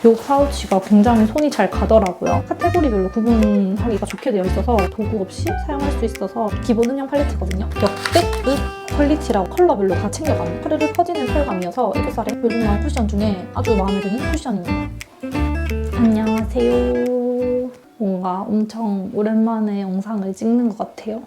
이 파우치가 굉장히 손이 잘 가더라고요. 카테고리별로 구분하기가 좋게 되어 있어서 도구 없이 사용할 수 있어서 기본 은영 팔레트거든요. 역대급 퀄리티라고 컬러별로 다 챙겨가는 파르르 퍼지는 펄감이어서 에드사의 요즘 나온 쿠션 중에 아주 마음에 드는 쿠션입니다. 안녕하세요. 뭔가 엄청 오랜만에 영상을 찍는 것 같아요.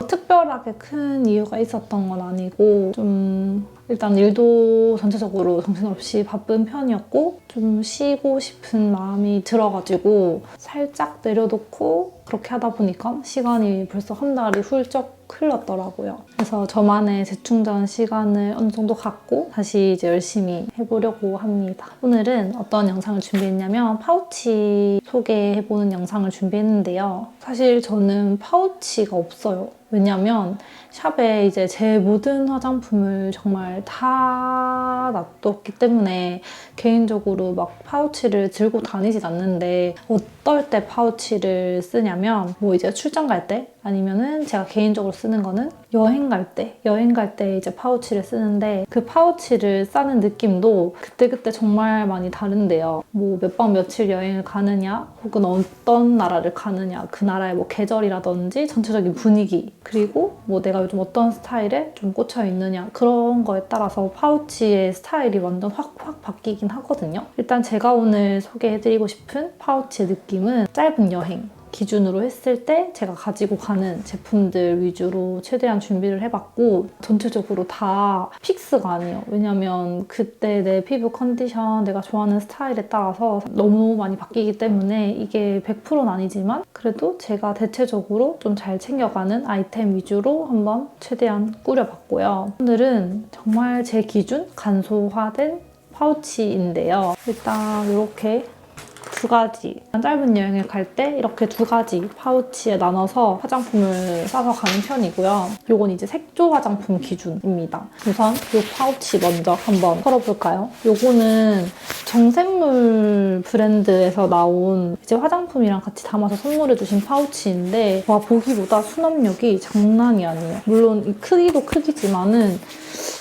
특별하게 큰 이유가 있었던 건 아니고 좀 일단 일도 전체적으로 정신없이 바쁜 편이었고 좀 쉬고 싶은 마음이 들어가지고 살짝 내려놓고 그렇게 하다 보니까 시간이 벌써 한 달이 훌쩍 흘렀더라고요. 그래서 저만의 재충전 시간을 어느 정도 갖고 다시 이제 열심히 해보려고 합니다. 오늘은 어떤 영상을 준비했냐면 파우치 소개해보는 영상을 준비했는데요. 사실 저는 파우치가 없어요. 왜냐면 샵에 이제 제 모든 화장품을 정말 다 놔뒀기 때문에 개인적으로 막 파우치를 들고 다니진 않는데 어떨 때 파우치를 쓰냐면 뭐 이제 출장 갈 때 아니면은 제가 개인적으로 쓰는 거는 여행 갈 때 이제 파우치를 쓰는데 그 파우치를 싸는 느낌도 그때그때 정말 많이 다른데요. 뭐 몇 박 며칠 여행을 가느냐 혹은 어떤 나라를 가느냐 그 나라의 뭐 계절이라든지 전체적인 분위기 그리고 뭐 내가 요즘 어떤 스타일에 좀 꽂혀 있느냐 그런 거에 따라서 파우치의 스타일이 완전 확 바뀌긴 하거든요. 일단 제가 오늘 소개해드리고 싶은 파우치의 느낌은 짧은 여행 기준으로 했을 때 제가 가지고 가는 제품들 위주로 최대한 준비를 해봤고 전체적으로 다 픽스가 아니에요. 왜냐면 그때 내 피부 컨디션, 내가 좋아하는 스타일에 따라서 너무 많이 바뀌기 때문에 이게 100%는 아니지만 그래도 제가 대체적으로 좀 잘 챙겨가는 아이템 위주로 한번 최대한 꾸려봤고요. 오늘은 정말 제 기준 간소화된 파우치인데요. 일단 이렇게 두 가지 짧은 여행을 갈 때 이렇게 두 가지 파우치에 나눠서 화장품을 싸서 가는 편이고요. 요건 이제 색조 화장품 기준입니다. 우선 이 파우치 먼저 한번 털어볼까요? 요거는 정샘물 브랜드에서 나온 이제 화장품이랑 같이 담아서 선물해주신 파우치인데 와 보기보다 수납력이 장난이 아니에요. 물론 이 크기도 크기지만은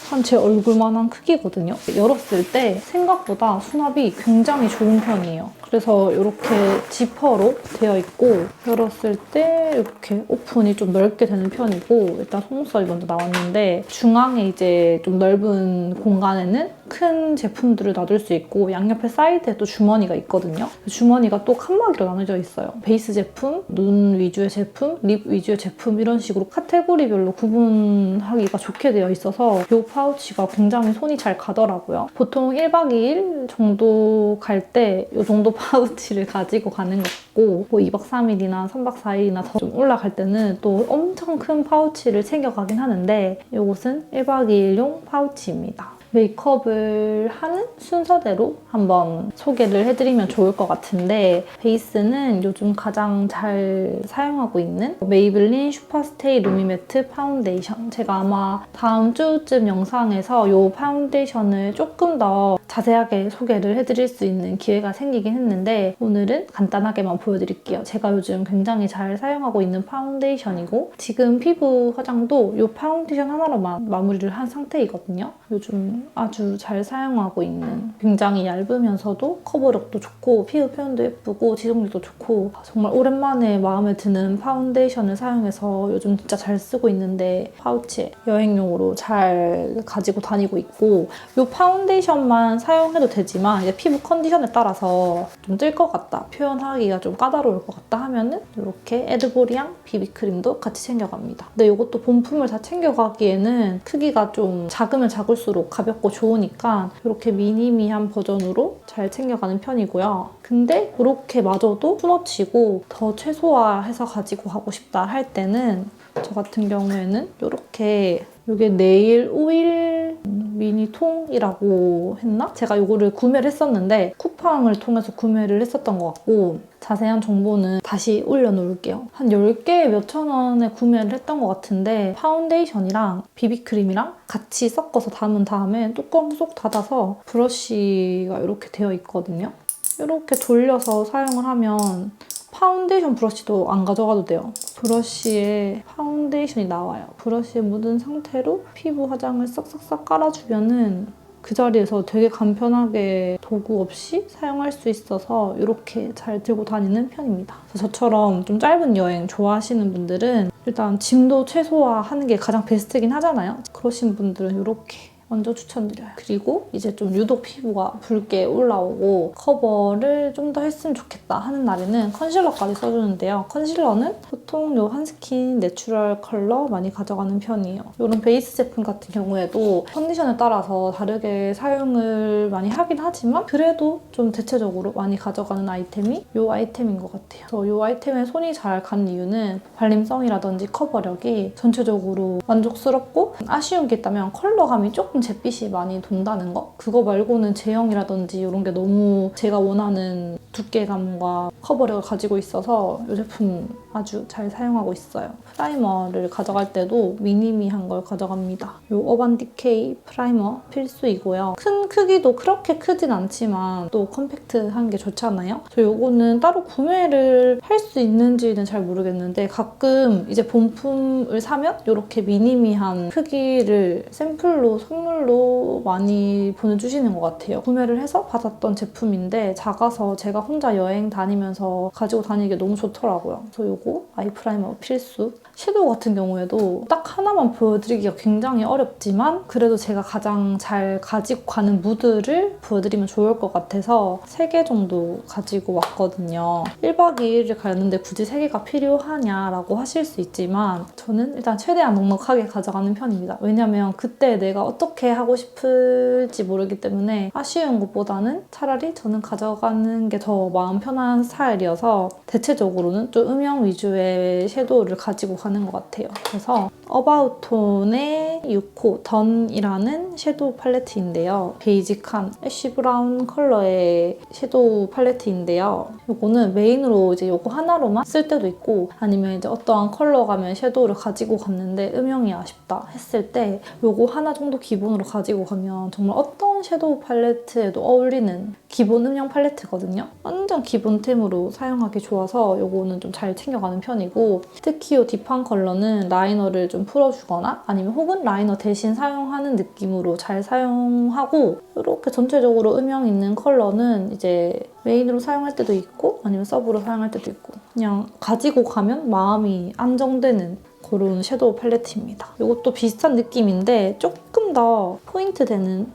한 제 얼굴만한 크기거든요. 열었을 때 생각보다 수납이 굉장히 좋은 편이에요. 그래서 이렇게 지퍼로 되어 있고 열었을 때 이렇게 오픈이 좀 넓게 되는 편이고 일단 속눈썹이 먼저 나왔는데 중앙에 이제 좀 넓은 공간에는 큰 제품들을 놔둘 수 있고 양옆에 사이드에 또 주머니가 있거든요. 주머니가 또 칸막이로 나눠져 있어요. 베이스 제품, 눈 위주의 제품, 립 위주의 제품 이런 식으로 카테고리별로 구분하기가 좋게 되어 있어서 이 파우치가 굉장히 손이 잘 가더라고요. 보통 1박 2일 정도 갈 때 이 정도 파우치를 가지고 가는 것 같고 뭐 2박 3일이나 3박 4일이나 더 좀 올라갈 때는 또 엄청 큰 파우치를 챙겨가긴 하는데 이것은 1박 2일용 파우치입니다. 메이크업을 하는 순서대로 한번 소개를 해드리면 좋을 것 같은데 베이스는 요즘 가장 잘 사용하고 있는 메이블린 슈퍼스테이 루미매트 파운데이션. 제가 아마 다음 주쯤 영상에서 이 파운데이션을 조금 더 자세하게 소개를 해드릴 수 있는 기회가 생기긴 했는데 오늘은 간단하게만 보여드릴게요. 제가 요즘 굉장히 잘 사용하고 있는 파운데이션이고 지금 피부 화장도 이 파운데이션 하나로만 마무리를 한 상태이거든요. 요즘 아주 잘 사용하고 있는 굉장히 얇으면서도 커버력도 좋고 피부 표현도 예쁘고 지속력도 좋고 정말 오랜만에 마음에 드는 파운데이션을 사용해서 요즘 진짜 잘 쓰고 있는데 파우치에 여행용으로 잘 가지고 다니고 있고 이 파운데이션만 사용해도 되지만 이제 피부 컨디션에 따라서 좀 뜰 것 같다 표현하기가 좀 까다로울 것 같다 하면은 이렇게 에드보리앙 비비크림도 같이 챙겨갑니다. 근데 이것도 본품을 다 챙겨가기에는 크기가 좀 작으면 작을수록 가볍고 좋으니까 이렇게 미니미한 버전으로 잘 챙겨가는 편이고요. 근데 이렇게 마저도 수너치고 더 최소화해서 가지고 가고 싶다 할 때는 저 같은 경우에는 이렇게 이게 네일 오일 미니통이라고 했나? 제가 이거를 구매를 했었는데 쿠팡을 통해서 구매를 했었던 것 같고 자세한 정보는 다시 올려놓을게요. 한 10개 몇천 원에 구매를 했던 것 같은데 파운데이션이랑 비비크림이랑 같이 섞어서 담은 다음에 뚜껑 쏙 닫아서 브러쉬가 이렇게 되어 있거든요. 이렇게 돌려서 사용을 하면 파운데이션 브러쉬도 안 가져가도 돼요. 브러쉬에 파운데이션이 나와요. 브러쉬에 묻은 상태로 피부 화장을 싹싹싹 깔아주면은 그 자리에서 되게 간편하게 도구 없이 사용할 수 있어서 이렇게 잘 들고 다니는 편입니다. 그래서 저처럼 좀 짧은 여행 좋아하시는 분들은 일단 짐도 최소화하는 게 가장 베스트긴 하잖아요. 그러신 분들은 이렇게 먼저 추천드려요. 그리고 이제 좀 유독 피부가 붉게 올라오고 커버를 좀 더 했으면 좋겠다 하는 날에는 컨실러까지 써주는데요. 컨실러는 보통 요 한스킨 내추럴 컬러 많이 가져가는 편이에요. 이런 베이스 제품 같은 경우에도 컨디션에 따라서 다르게 사용을 많이 하긴 하지만 그래도 좀 대체적으로 많이 가져가는 아이템이 이 아이템인 것 같아요. 그래서 이 아이템에 손이 잘 간 이유는 발림성이라든지 커버력이 전체적으로 만족스럽고 아쉬운 게 있다면 컬러감이 조금 잿빛이 많이 돈다는 거? 그거 말고는 제형이라든지 이런 게 너무 제가 원하는 두께감과 커버력을 가지고 있어서 이 제품 아주 잘 사용하고 있어요. 프라이머를 가져갈 때도 미니미한 걸 가져갑니다. 이 어반디케이 프라이머 필수이고요. 큰 크기도 그렇게 크진 않지만 또 컴팩트한 게 좋잖아요. 저 이거는 따로 구매를 할 수 있는지는 잘 모르겠는데 가끔 이제 본품을 사면 이렇게 미니미한 크기를 샘플로 선물로 많이 보내주시는 것 같아요. 구매를 해서 받았던 제품인데 작아서 제가 혼자 여행 다니면서 가지고 다니기 너무 좋더라고요. 그래서 이거 아이 프라이머 필수. 섀도우 같은 경우에도 딱 하나만 보여드리기가 굉장히 어렵지만 그래도 제가 가장 잘 가지고 가는 무드를 보여드리면 좋을 것 같아서 3개 정도 가지고 왔거든요. 1박 2일을 가는데 굳이 3개가 필요하냐라고 하실 수 있지만 저는 일단 최대한 넉넉하게 가져가는 편입니다. 왜냐면 그때 내가 어떻게 하고 싶을지 모르기 때문에 아쉬운 것보다는 차라리 저는 가져가는 게 더 마음 편한 스타일이어서 대체적으로는 좀 음영 위주의 섀도우를 가지고 가는 것 같아요. 그래서 어바웃톤의 6호 던이라는 섀도우 팔레트인데요. 베이직한 애쉬 브라운 컬러의 섀도우 팔레트인데요. 이거는 메인으로 이제 이거 하나로만 쓸 때도 있고 아니면 이제 어떠한 컬러감의 섀도우를 가지고 갔는데 음영이 아쉽다 했을 때 이거 하나 정도 기본으로 가지고 가면 정말 어떤 섀도우 팔레트에도 어울리는 기본 음영 팔레트거든요. 완전 기본템으로 사용하기 좋아서 이거는 좀 잘 챙겨가는 편이고 특히 이 딥한 컬러는 라이너를 좀 풀어주거나 아니면 혹은 라이너 대신 사용하는 느낌으로 잘 사용하고 이렇게 전체적으로 음영 있는 컬러는 이제 메인으로 사용할 때도 있고 아니면 서브로 사용할 때도 있고 그냥 가지고 가면 마음이 안정되는 그런 섀도우 팔레트입니다. 이것도 비슷한 느낌인데 조금 더 포인트 되는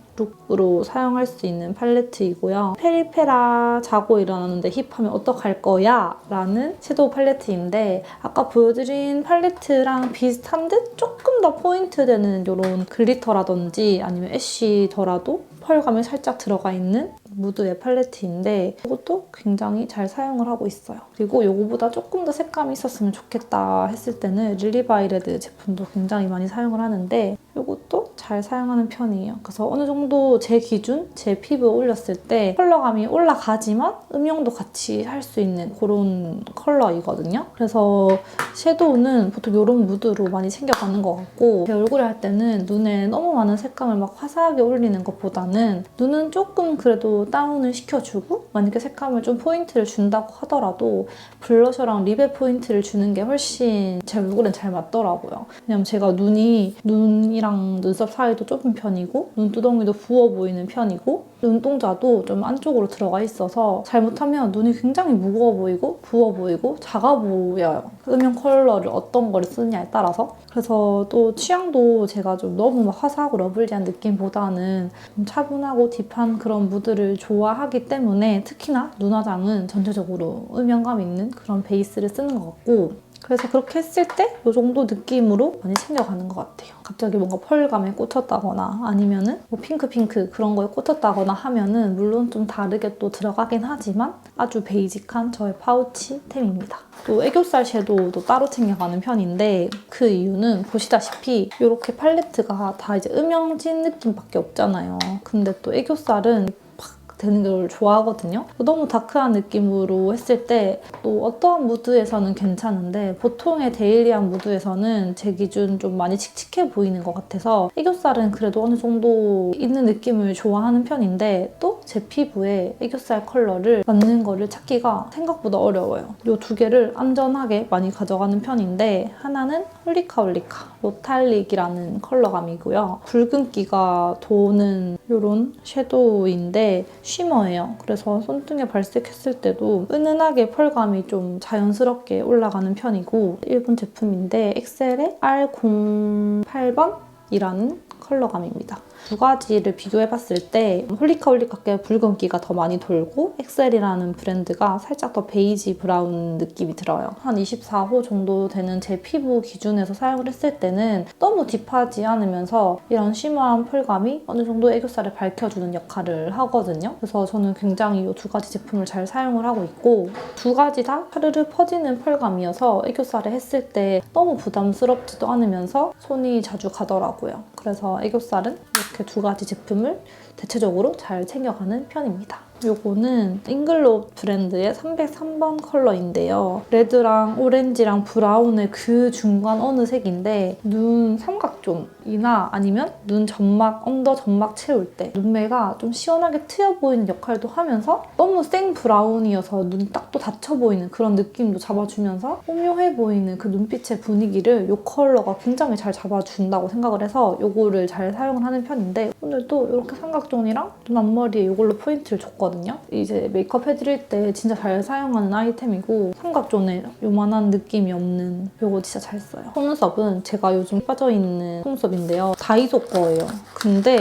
룩으로 사용할 수 있는 팔레트이고요. 페리페라 자고 일어나는데 힙하면 어떡할 거야? 라는 섀도우 팔레트인데 아까 보여드린 팔레트랑 비슷한 듯 조금 더 포인트 되는 이런 글리터라든지 아니면 애쉬더라도 펄감이 살짝 들어가 있는 무드의 팔레트인데 이것도 굉장히 잘 사용을 하고 있어요. 그리고 이거보다 조금 더 색감이 있었으면 좋겠다 했을 때는 릴리바이레드 제품도 굉장히 많이 사용을 하는데 이것도 잘 사용하는 편이에요. 그래서 어느 정도 제 기준, 제 피부에 올렸을 때 컬러감이 올라가지만 음영도 같이 할 수 있는 그런 컬러이거든요. 그래서 섀도우는 보통 이런 무드로 많이 챙겨가는 것 같고 제 얼굴에 할 때는 눈에 너무 많은 색감을 막 화사하게 올리는 것보다는 눈은 조금 그래도 다운을 시켜주고 만약에 색감을 좀 포인트를 준다고 하더라도 블러셔랑 립에 포인트를 주는 게 훨씬 제 얼굴엔 잘 맞더라고요. 왜냐면 제가 눈이랑 눈썹 사이도 좁은 편이고 눈두덩이도 부어 보이는 편이고 눈동자도 좀 안쪽으로 들어가 있어서 잘못하면 눈이 굉장히 무거워 보이고 부어 보이고 작아 보여요. 음영 컬러를 어떤 걸 쓰느냐에 따라서. 그래서 또 취향도 제가 좀 너무 막 화사하고 러블리한 느낌보다는 좀 차분하고 딥한 그런 무드를 좋아하기 때문에 특히나 눈화장은 전체적으로 음영감 있는 그런 베이스를 쓰는 것 같고 그래서 그렇게 했을 때 이 정도 느낌으로 많이 챙겨가는 것 같아요. 갑자기 뭔가 펄감에 꽂혔다거나 아니면은 뭐 핑크 그런 거에 꽂혔다거나 하면은 물론 좀 다르게 또 들어가긴 하지만 아주 베이직한 저의 파우치템입니다. 또 애교살 섀도우도 따로 챙겨가는 편인데 그 이유는 보시다시피 이렇게 팔레트가 다 이제 음영진 느낌밖에 없잖아요. 근데 또 애교살은 되는 걸 좋아하거든요. 너무 다크한 느낌으로 했을 때 또 어떠한 무드에서는 괜찮은데 보통의 데일리한 무드에서는 제 기준 좀 많이 칙칙해 보이는 것 같아서 애교살은 그래도 어느 정도 있는 느낌을 좋아하는 편인데 또 제 피부에 애교살 컬러를 맞는 거를 찾기가 생각보다 어려워요. 이 두 개를 안전하게 많이 가져가는 편인데 하나는 홀리카홀리카 로탈릭이라는 컬러감이고요. 붉은기가 도는 이런 섀도우인데 쉬머예요. 그래서 손등에 발색했을 때도 은은하게 펄감이 좀 자연스럽게 올라가는 편이고 일본 제품인데 엑셀의 R08번이라는 컬러감입니다. 두 가지를 비교해봤을 때 홀리카홀리카께 붉은기가 더 많이 돌고 엑셀이라는 브랜드가 살짝 더 베이지 브라운 느낌이 들어요. 한 24호 정도 되는 제 피부 기준에서 사용을 했을 때는 너무 딥하지 않으면서 이런 쉬머한 펄감이 어느 정도 애교살을 밝혀주는 역할을 하거든요. 그래서 저는 굉장히 이 두 가지 제품을 잘 사용을 하고 있고 두 가지 다 파르르 퍼지는 펄감이어서 애교살에 했을 때 너무 부담스럽지도 않으면서 손이 자주 가더라고요. 그래서 애교살은 이렇게 두 가지 제품을 대체적으로 잘 챙겨가는 편입니다. 요거는 잉글로 브랜드의 303번 컬러인데요. 레드랑 오렌지랑 브라운의 그 중간 어느 색인데 눈 삼각존이나 아니면 눈 점막, 언더 점막 채울 때 눈매가 좀 시원하게 트여 보이는 역할도 하면서 너무 생 브라운이어서 눈 딱 또 닫혀 보이는 그런 느낌도 잡아주면서 오묘해 보이는 그 눈빛의 분위기를 이 컬러가 굉장히 잘 잡아준다고 생각을 해서 요거를 잘 사용을 하는 편인데 오늘도 이렇게 삼각존이랑 눈 앞머리에 이걸로 포인트를 줬거든요. 이제 메이크업 해드릴 때 진짜 잘 사용하는 아이템이고 삼각존에 요만한 느낌이 없는 이거 진짜 잘 써요. 속눈썹은 제가 요즘 빠져있는 속눈썹인데요. 다이소 거예요. 근데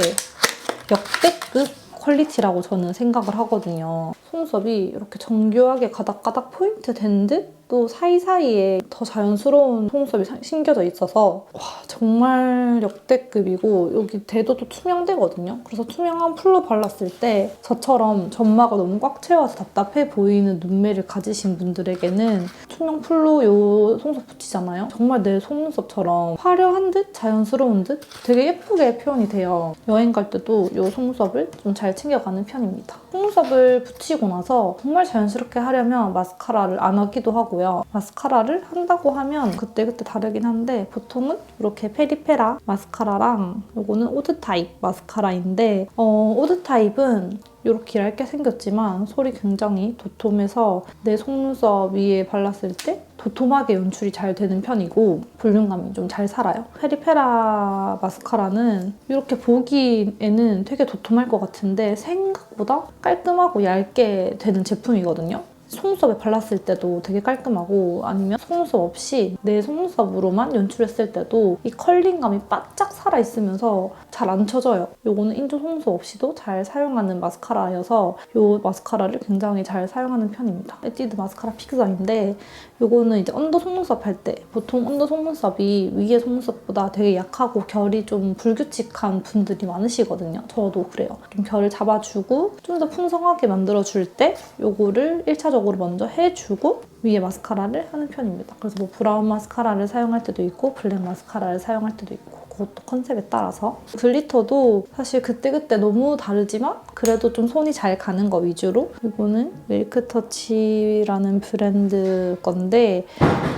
역대급 퀄리티라고 저는 생각을 하거든요. 속눈썹이 이렇게 정교하게 가닥가닥 포인트 된 듯? 또 사이사이에 더 자연스러운 속눈썹이 심겨져 있어서 와 정말 역대급이고 여기 대도 투명되거든요. 그래서 투명한 풀로 발랐을 때 저처럼 점막을 너무 꽉 채워서 답답해 보이는 눈매를 가지신 분들에게는 투명 풀로 이 속눈썹 붙이잖아요. 정말 내 속눈썹처럼 화려한 듯 자연스러운 듯 되게 예쁘게 표현이 돼요. 여행 갈 때도 이 속눈썹을 좀 잘 챙겨가는 편입니다. 속눈썹을 붙이고 나서 정말 자연스럽게 하려면 마스카라를 안 하기도 하고 마스카라를 한다고 하면 그때그때 다르긴 한데 보통은 이렇게 페리페라 마스카라랑 이거는 오드 타입 마스카라인데 오드 타입은 이렇게 얇게 생겼지만 솔이 굉장히 도톰해서 내 속눈썹 위에 발랐을 때 도톰하게 연출이 잘 되는 편이고 볼륨감이 좀 잘 살아요. 페리페라 마스카라는 이렇게 보기에는 되게 도톰할 것 같은데 생각보다 깔끔하고 얇게 되는 제품이거든요. 속눈썹에 발랐을 때도 되게 깔끔하고 아니면 속눈썹 없이 내 속눈썹으로만 연출했을 때도 이 컬링감이 바짝 살아있으면서 잘 안 쳐져요. 이거는 인조 속눈썹 없이도 잘 사용하는 마스카라여서 이 마스카라를 굉장히 잘 사용하는 편입니다. 에뛰드 마스카라 픽사인데 이거는 이제 언더 속눈썹 할 때 보통 언더 속눈썹이 위에 속눈썹보다 되게 약하고 결이 좀 불규칙한 분들이 많으시거든요. 저도 그래요. 좀 결을 잡아주고 좀 더 풍성하게 만들어줄 때 이거를 1차적으로 먼저 해주고 위에 마스카라를 하는 편입니다. 그래서 뭐 브라운 마스카라를 사용할 때도 있고 블랙 마스카라를 사용할 때도 있고 그것도 컨셉에 따라서 글리터도 사실 그때그때 너무 다르지만 그래도 좀 손이 잘 가는 거 위주로 이거는 밀크터치라는 브랜드 건데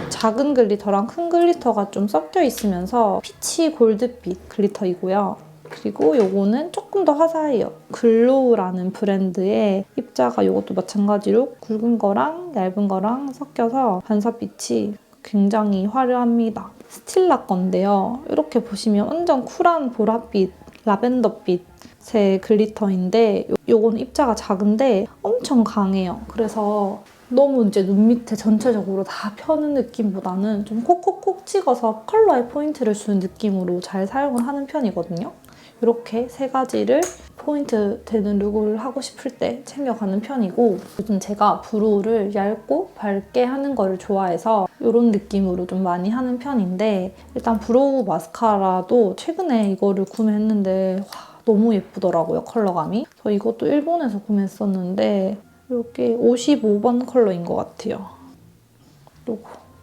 작은 글리터랑 큰 글리터가 좀 섞여 있으면서 피치 골드빛 글리터이고요. 그리고 이거는 조금 더 화사해요. 글로우라는 브랜드의 입자가 이것도 마찬가지로 굵은 거랑 얇은 거랑 섞여서 반사빛이 굉장히 화려합니다. 스틸라 건데요. 이렇게 보시면 완전 쿨한 보랏빛, 라벤더빛의 글리터인데 이건 입자가 작은데 엄청 강해요. 그래서 너무 이제 눈 밑에 전체적으로 다 펴는 느낌보다는 좀 콕콕콕 찍어서 컬러에 포인트를 주는 느낌으로 잘 사용을 하는 편이거든요. 이렇게 세 가지를 포인트 되는 룩을 하고 싶을 때 챙겨가는 편이고 요즘 제가 브로우를 얇고 밝게 하는 거를 좋아해서 이런 느낌으로 좀 많이 하는 편인데 일단 브로우 마스카라도 최근에 이거를 구매했는데 와, 너무 예쁘더라고요, 컬러감이. 저 이것도 일본에서 구매했었는데 이게 55번 컬러인 것 같아요.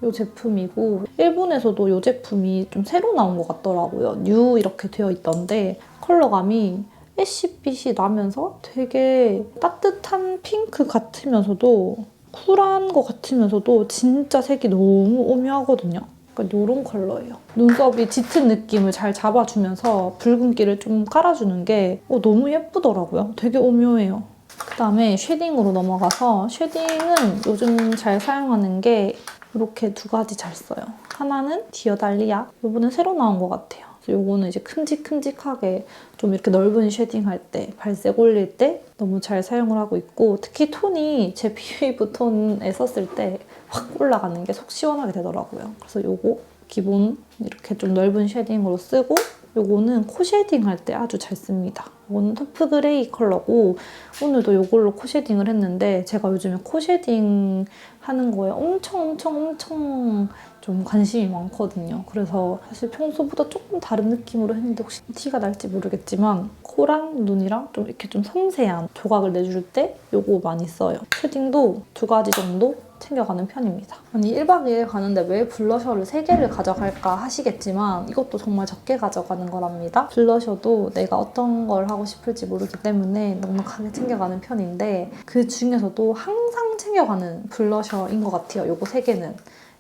이 제품이고 일본에서도 이 제품이 좀 새로 나온 것 같더라고요. 뉴 이렇게 되어 있던데 컬러감이 애쉬빛이 나면서 되게 따뜻한 핑크 같으면서도 쿨한 것 같으면서도 진짜 색이 너무 오묘하거든요. 그러니까 이런 컬러예요. 눈썹이 짙은 느낌을 잘 잡아주면서 붉은기를 좀 깔아주는 게 너무 예쁘더라고요. 되게 오묘해요. 그다음에 쉐딩으로 넘어가서 쉐딩은 요즘 잘 사용하는 게 이렇게 두 가지 잘 써요. 하나는 디어달리아. 이번엔 새로 나온 것 같아요. 요거는 이제 큼직큼직하게 좀 이렇게 넓은 쉐딩 할 때, 발색 올릴 때 너무 잘 사용을 하고 있고 특히 톤이 제 피부 톤에 썼을 때 확 올라가는 게 속 시원하게 되더라고요. 그래서 요거 기본 이렇게 좀 넓은 쉐딩으로 쓰고 요거는 코 쉐딩 할 때 아주 잘 씁니다. 이거는 토프 그레이 컬러고 오늘도 이걸로 코 쉐딩을 했는데 제가 요즘에 코 쉐딩 하는 거에 엄청 좀 관심이 많거든요. 그래서 사실 평소보다 조금 다른 느낌으로 했는데 혹시 티가 날지 모르겠지만 코랑 눈이랑 좀 이렇게 좀 섬세한 조각을 내줄 때 이거 많이 써요. 쉐딩도 두 가지 정도 챙겨가는 편입니다. 아니 1박 2일 가는데 왜 블러셔를 3개를 가져갈까 하시겠지만 이것도 정말 적게 가져가는 거랍니다. 블러셔도 내가 어떤 걸 하고 싶을지 모르기 때문에 넉넉하게 챙겨가는 편인데 그 중에서도 항상 챙겨가는 블러셔인 것 같아요. 요거 3개는.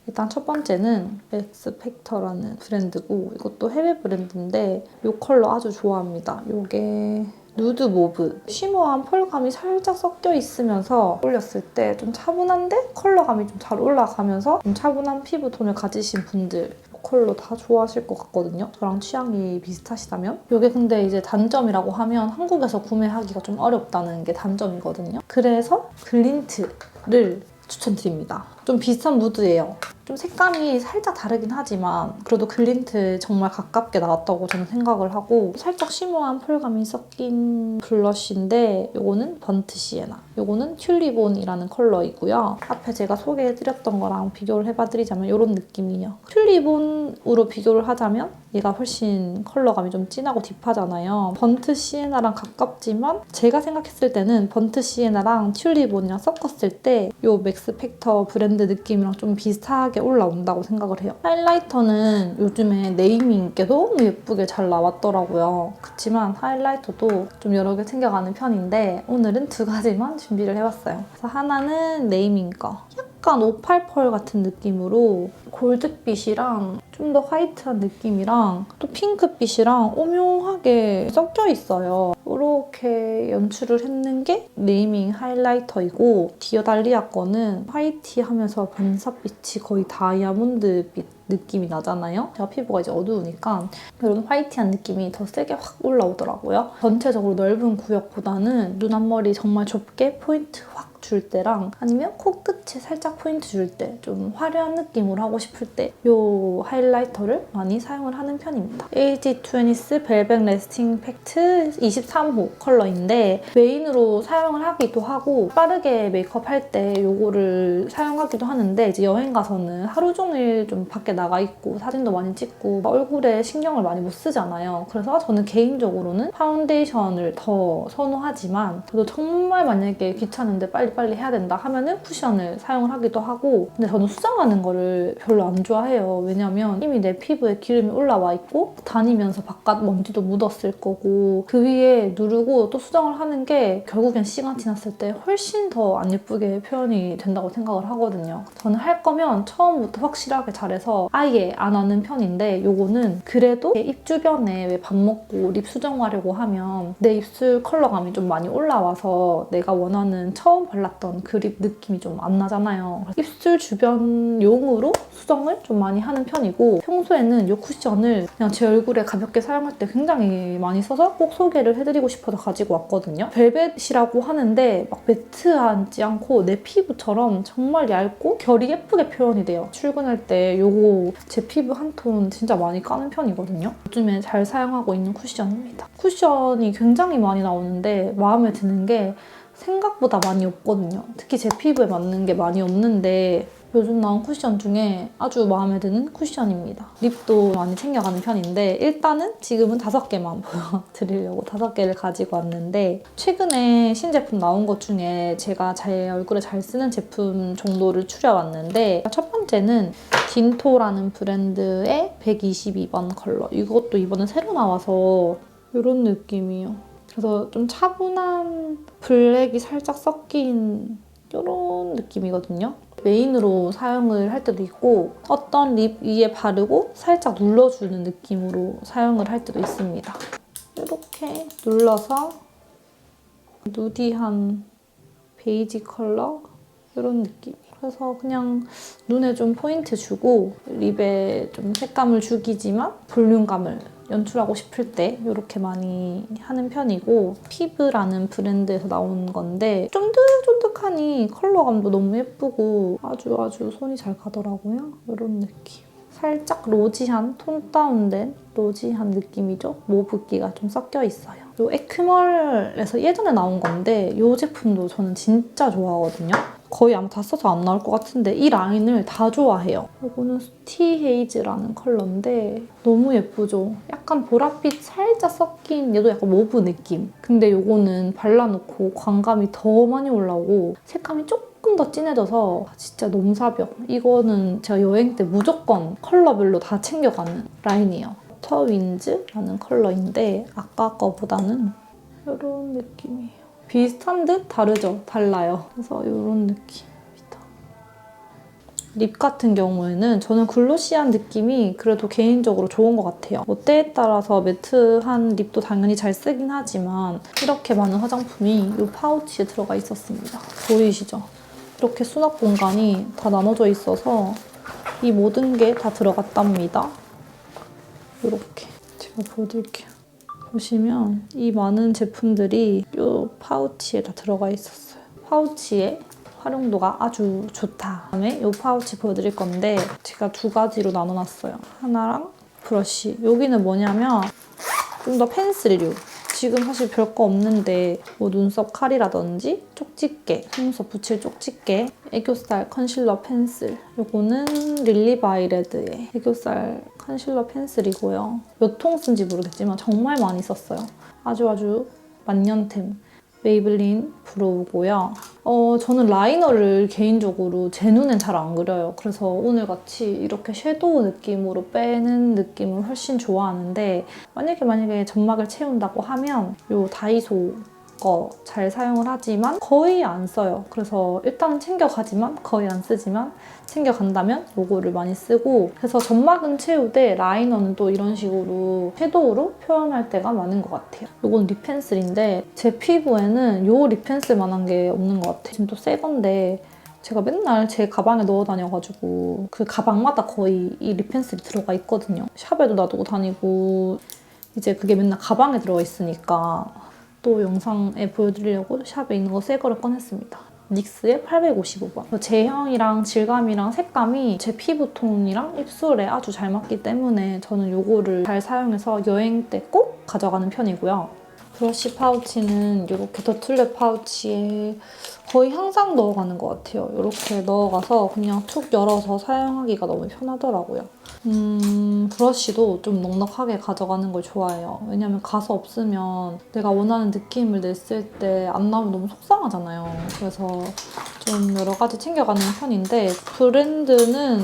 일단 첫 번째는 맥스 팩터라는 브랜드고 이것도 해외 브랜드인데 이 컬러 아주 좋아합니다. 이게 누드 모브. 쉬머한 펄감이 살짝 섞여 있으면서 올렸을 때 좀 차분한데 컬러감이 좀 잘 올라가면서 좀 차분한 피부톤을 가지신 분들 이 컬러 다 좋아하실 것 같거든요. 저랑 취향이 비슷하시다면. 이게 근데 이제 단점이라고 하면 한국에서 구매하기가 좀 어렵다는 게 단점이거든요. 그래서 글린트를 추천드립니다. 좀 비슷한 무드예요. 좀 색감이 살짝 다르긴 하지만 그래도 글린트 정말 가깝게 나왔다고 저는 생각을 하고 살짝 쉬머한 펄감이 섞인 블러쉬인데 이거는 번트 시에나 이거는 튤리본이라는 컬러이고요. 앞에 제가 소개해드렸던 거랑 비교를 해봐드리자면 이런 느낌이에요. 튤리본으로 비교를 하자면 얘가 훨씬 컬러감이 좀 진하고 딥하잖아요. 번트 시에나랑 가깝지만 제가 생각했을 때는 번트 시에나랑 튤리본이랑 섞었을 때 이 맥스 팩터 브랜드 느낌이랑 좀 비슷하게 올라온다고 생각을 해요. 하이라이터는 요즘에 네이밍 있게 너무 예쁘게 잘 나왔더라고요. 그렇지만 하이라이터도 좀 여러 개 챙겨가는 편인데 오늘은 두 가지만 준비를 해봤어요. 그래서 하나는 네이밍 거. 약간 오팔펄 같은 느낌으로 골드빛이랑 좀 더 화이트한 느낌이랑 또 핑크빛이랑 오묘하게 섞여 있어요. 이렇게 연출을 했는 게 네이밍 하이라이터이고 디어달리아 거는 화이티하면서 반사빛이 거의 다이아몬드빛 느낌이 나잖아요. 제가 피부가 이제 어두우니까 이런 화이티한 느낌이 더 세게 확 올라오더라고요. 전체적으로 넓은 구역보다는 눈 앞머리 정말 좁게 포인트 확 줄 때랑 아니면 코끝에 살짝 포인트 줄 때 좀 화려한 느낌으로 하고 싶을 때 이 하이라이터를 많이 사용을 하는 편입니다. AG20 벨벳 레스팅 팩트 23호 컬러인데 메인으로 사용을 하기도 하고 빠르게 메이크업 할 때 이거를 사용하기도 하는데 이제 여행 가서는 하루 종일 좀 밖에 나가 있고 사진도 많이 찍고 얼굴에 신경을 많이 못 쓰잖아요. 그래서 저는 개인적으로는 파운데이션을 더 선호하지만 저도 정말 만약에 귀찮은데 빨리빨리 해야 된다 하면은 쿠션을 사용을 하기도 하고 근데 저는 수정하는 거를 별로 안 좋아해요. 왜냐면 이미 내 피부에 기름이 올라와 있고 다니면서 바깥 먼지도 묻었을 거고 그 위에 누르고 또 수정을 하는 게 결국엔 시간 지났을 때 훨씬 더 안 예쁘게 표현이 된다고 생각을 하거든요. 저는 할 거면 처음부터 확실하게 잘해서 아예 안 하는 편인데 요거는 그래도 입 주변에 왜 밥 먹고 립 수정하려고 하면 내 입술 컬러감이 좀 많이 올라와서 내가 원하는 처음 발랐던 그 립 느낌이 좀 안 나잖아요. 입술 주변용으로 수정을 좀 많이 하는 편이고 평소에는 이 쿠션을 그냥 제 얼굴에 가볍게 사용할 때 굉장히 많이 써서 꼭 소개를 해드리고 싶어서 가지고 왔거든요. 벨벳이라고 하는데 막 매트하지 않고 내 피부처럼 정말 얇고 결이 예쁘게 표현이 돼요. 출근할 때 이거 제 피부 한 톤 진짜 많이 까는 편이거든요. 요즘에 잘 사용하고 있는 쿠션입니다. 쿠션이 굉장히 많이 나오는데 마음에 드는 게 생각보다 많이 없거든요. 특히 제 피부에 맞는 게 많이 없는데 요즘 나온 쿠션 중에 아주 마음에 드는 쿠션입니다. 립도 많이 챙겨가는 편인데 일단은 지금은 5개만 보여드리려고 5개를 가지고 왔는데 최근에 신제품 나온 것 중에 제가 제 얼굴에 잘 쓰는 제품 정도를 추려왔는데 첫 번째는 딘토라는 브랜드의 122번 컬러. 이것도 이번에 새로 나와서 이런 느낌이에요. 그래서 좀 차분한 블랙이 살짝 섞인 이런 느낌이거든요. 메인으로 사용을 할 때도 있고 어떤 립 위에 바르고 살짝 눌러주는 느낌으로 사용을 할 때도 있습니다. 이렇게 눌러서 누디한 베이지 컬러 이런 느낌. 그래서 그냥 눈에 좀 포인트 주고 립에 좀 색감을 죽이지만 볼륨감을 연출하고 싶을 때 이렇게 많이 하는 편이고 피브라는 브랜드에서 나온 건데 쫀득쫀득하니 컬러감도 너무 예쁘고 아주 손이 잘 가더라고요. 이런 느낌. 살짝 로지한, 톤 다운된 로지한 느낌이죠. 모브기가 좀 섞여 있어요. 이 에크멀에서 예전에 나온 건데 이 제품도 저는 진짜 좋아하거든요. 거의 아마 다 써서 안 나올 것 같은데 이 라인을 다 좋아해요. 이거는 스티 헤이즈라는 컬러인데 너무 예쁘죠? 약간 보랏빛 살짝 섞인 얘도 약간 모브 느낌. 근데 이거는 발라놓고 광감이 더 많이 올라오고 색감이 조금 더 진해져서 진짜 넘사벽. 이거는 제가 여행 때 무조건 컬러별로 다 챙겨가는 라인이에요. 터윈즈라는 컬러인데 아까 거보다는 이런 느낌이에요. 비슷한 듯 다르죠? 달라요. 그래서 이런 느낌입니다. 립 같은 경우에는 저는 글로시한 느낌이 그래도 개인적으로 좋은 것 같아요. 뭐 때에 따라서 매트한 립도 당연히 잘 쓰긴 하지만 이렇게 많은 화장품이 이 파우치에 들어가 있었습니다. 보이시죠? 이렇게 수납 공간이 다 나눠져 있어서 이 모든 게 다 들어갔답니다. 이렇게 제가 보여드릴게요. 보시면 이 많은 제품들이 이 파우치에 다 들어가 있었어요. 파우치의 활용도가 아주 좋다. 그다음에 이 파우치 보여드릴 건데 제가 두 가지로 나눠놨어요. 하나랑 브러쉬. 여기는 뭐냐면 좀 더 펜슬류. 지금 사실 별거 없는데 뭐 눈썹 칼이라든지 쪽집게, 속눈썹 붙일 쪽집게, 애교살 컨실러 펜슬. 이거는 릴리바이레드의 애교살 컨실러 펜슬이고요. 몇 통 쓴지 모르겠지만 정말 많이 썼어요. 아주 만년템. 메이블린 브로우고요. 저는 라이너를 개인적으로 제 눈엔 잘 안 그려요. 그래서 오늘 같이 이렇게 섀도우 느낌으로 빼는 느낌을 훨씬 좋아하는데 만약에 점막을 채운다고 하면 이 다이소 거 잘 사용을 하지만 거의 안 써요. 그래서 일단은 챙겨가지만 거의 안 쓰지만 챙겨간다면 이거를 많이 쓰고 그래서 점막은 채우되 라이너는 또 이런 식으로 섀도우로 표현할 때가 많은 것 같아요. 이건 립 펜슬인데 제 피부에는 이 립 펜슬만한 게 없는 것 같아요. 지금 또 새 건데 제가 맨날 제 가방에 넣어 다녀가지고 그 가방마다 거의 이 립 펜슬이 들어가 있거든요. 샵에도 놔두고 다니고 이제 그게 맨날 가방에 들어가 있으니까 또 영상에 보여드리려고 샵에 있는 거 새 거를 꺼냈습니다. 닉스의 855번. 제형이랑 질감이랑 색감이 제 피부톤이랑 입술에 아주 잘 맞기 때문에 저는 이거를 잘 사용해서 여행 때 꼭 가져가는 편이고요. 브러쉬 파우치는 이렇게 더툴랩 파우치에 거의 항상 넣어가는 것 같아요. 이렇게 넣어가서 그냥 툭 열어서 사용하기가 너무 편하더라고요. 브러쉬도 좀 넉넉하게 가져가는 걸 좋아해요. 왜냐면 가서 없으면 내가 원하는 느낌을 냈을 때 안 나오면 너무 속상하잖아요. 그래서 좀 여러 가지 챙겨가는 편인데 브랜드는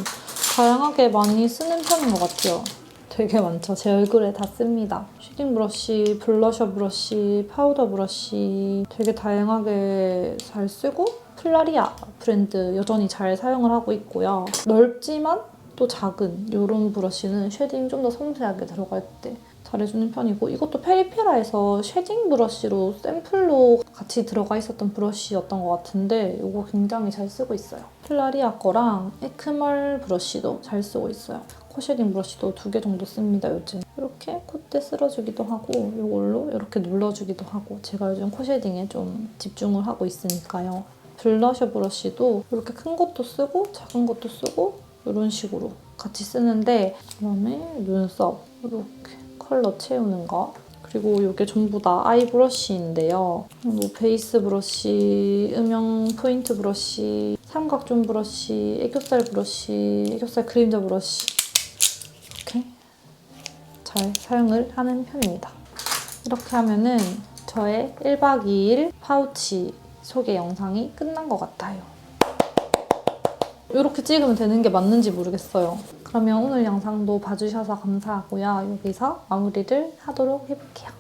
다양하게 많이 쓰는 편인 것 같아요. 되게 많죠. 제 얼굴에 다 씁니다. 쉐딩 브러쉬, 블러셔 브러쉬, 파우더 브러쉬 되게 다양하게 잘 쓰고 플라리아 브랜드 여전히 잘 사용을 하고 있고요. 넓지만 또 작은 이런 브러쉬는 쉐딩 좀 더 섬세하게 들어갈 때 잘해주는 편이고 이것도 페리페라에서 쉐딩 브러쉬로 샘플로 같이 들어가 있었던 브러쉬였던 것 같은데 이거 굉장히 잘 쓰고 있어요. 플라리아 거랑 에크멀 브러쉬도 잘 쓰고 있어요. 코 쉐딩 브러쉬도 2개 정도 씁니다, 요즘. 이렇게 콧대 쓸어주기도 하고 이걸로 이렇게 눌러주기도 하고 제가 요즘 코 쉐딩에 좀 집중을 하고 있으니까요. 블러셔 브러쉬도 이렇게 큰 것도 쓰고 작은 것도 쓰고 이런 식으로 같이 쓰는데 그다음에 눈썹 이렇게 컬러 채우는 거 그리고 이게 전부 다 아이 브러쉬인데요. 뭐 베이스 브러쉬, 음영 포인트 브러쉬, 삼각존 브러쉬, 애교살 브러쉬, 애교살 그림자 브러쉬 이렇게 잘 사용을 하는 편입니다. 이렇게 하면은 저의 1박 2일 파우치 소개 영상이 끝난 것 같아요. 이렇게 찍으면 되는 게 맞는지 모르겠어요. 그러면 오늘 영상도 봐주셔서 감사하고요. 여기서 마무리를 하도록 해볼게요.